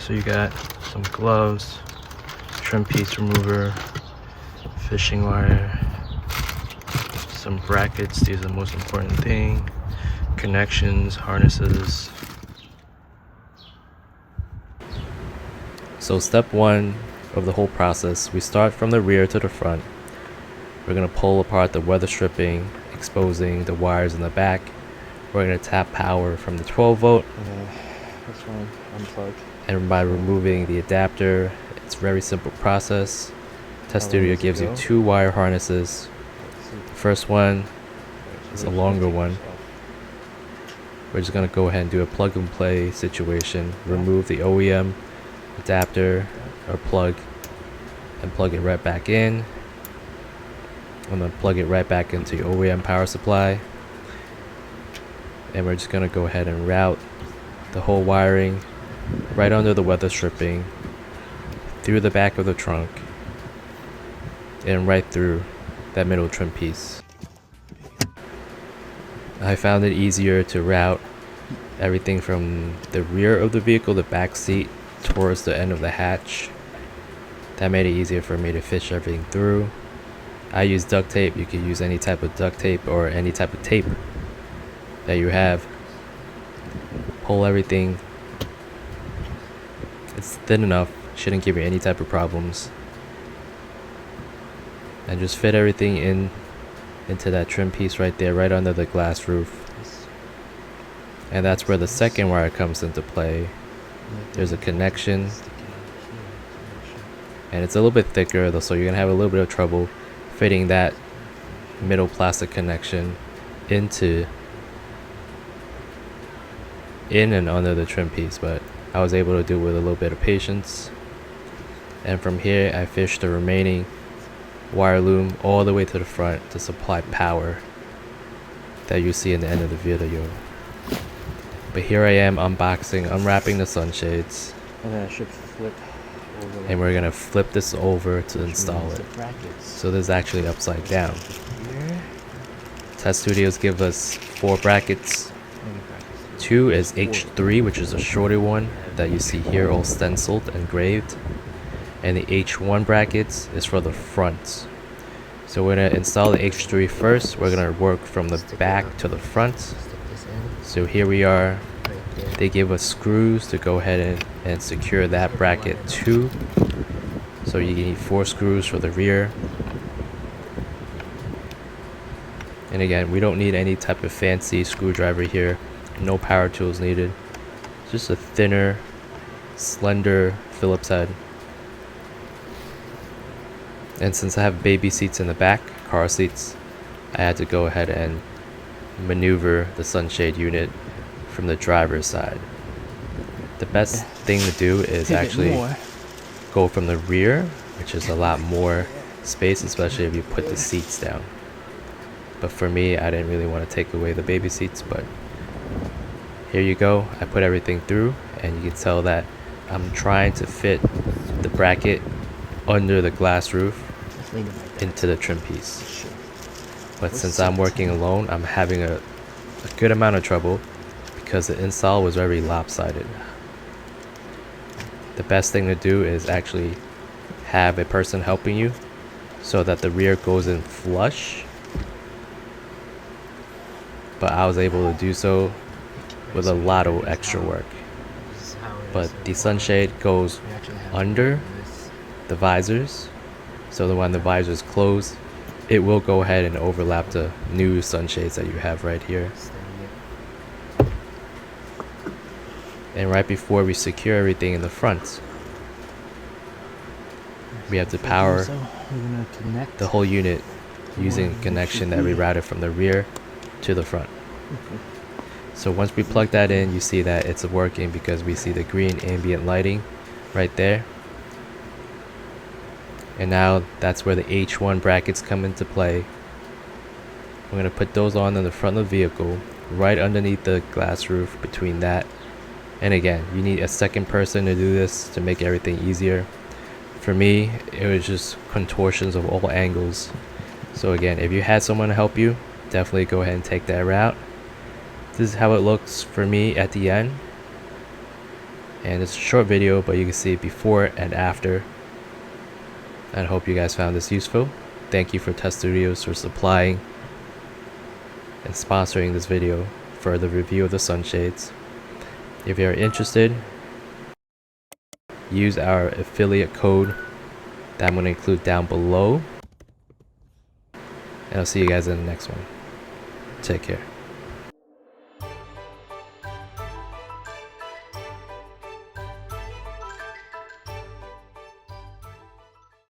So you got some gloves, trim piece remover, fishing wire, some brackets, these are the most important thing, connections, harnesses. So step one of the whole process, we start from the rear to the front. We're going to pull apart the weather stripping, exposing the wires in the back. We're going to tap power from the 12 volt. This one unplugged. And by removing the adapter, it's a very simple process. TESSTUDIO gives you 2 wire harnesses. The first one is a longer one. We're just going to go ahead and do a plug and play situation. Remove the OEM adapter or plug and plug it right back in. I'm going to plug it right back into your OEM power supply. And we're just going to go ahead and route the whole wiring right under the weather stripping, through the back of the trunk, and right through that middle trim piece. I found it easier to route everything from the rear of the vehicle, the back seat, towards the end of the hatch. That made it easier for me to fish everything through. I use duct tape. You could use any type of duct tape or any type of tape that you have. Pull everything. It's thin enough, shouldn't give you any type of problems. And just fit everything into that trim piece right there, right under the glass roof. And that's where the second wire comes into play. There's a connection, and it's a little bit thicker though, so you're gonna have a little bit of trouble fitting that middle plastic connection in and under the trim piece, but I was able to do it with a little bit of patience. And from here I fished the remaining wire loom all the way to the front to supply power that you see in the end of the video. But here I am unboxing, unwrapping the sunshades. And then I should flip over. And we're gonna flip this over to install it. So this is actually upside down. TESSTUDIOs give us 4 brackets. 2 is H3, which is a shorter one that you see here, all stenciled, engraved. And the H1 brackets is for the front. So we're gonna install the H3 first. We're gonna work from the back to the front. So here we are. They give us screws to go ahead and secure that bracket too. So you need 4 screws for the rear. And again, we don't need any type of fancy screwdriver here. No power tools needed. Just a thinner, slender Phillips head. And since I have baby seats in the back, car seats, I had to go ahead and maneuver the sunshade unit from the driver's side. The best thing to do is actually go from the rear, which is a lot more space, especially if you put the seats down. But for me, I didn't really want to take away the baby seats, but here you go. I put everything through, and you can tell that I'm trying to fit the bracket under the glass roof into the trim piece. But since I'm working alone, I'm having a good amount of trouble because the install was very lopsided. The best thing to do is actually have a person helping you so that the rear goes in flush. But I was able to do so with a lot of extra work. But the sunshade goes under the visors, so that when the visors close, it will go ahead and overlap the new sunshades that you have right here. And right before we secure everything in the front, we have to power the whole unit using a connection that we routed from the rear to the front. So once we plug that in, you see that it's working because we see the green ambient lighting right there. And now that's where the H1 brackets come into play. I'm going to put those on in the front of the vehicle, right underneath the glass roof between that. And again, you need a second person to do this to make everything easier. For me, it was just contortions of all angles. So again, if you had someone to help you, definitely go ahead and take that route. This is how it looks for me at the end. And it's a short video, but you can see before and after. And I hope you guys found this useful. Thank you for TESSTUDIOs for supplying and sponsoring this video for the review of the sunshades. If you are interested, use our affiliate code that I'm going to include down below. And I'll see you guys in the next one. Take care.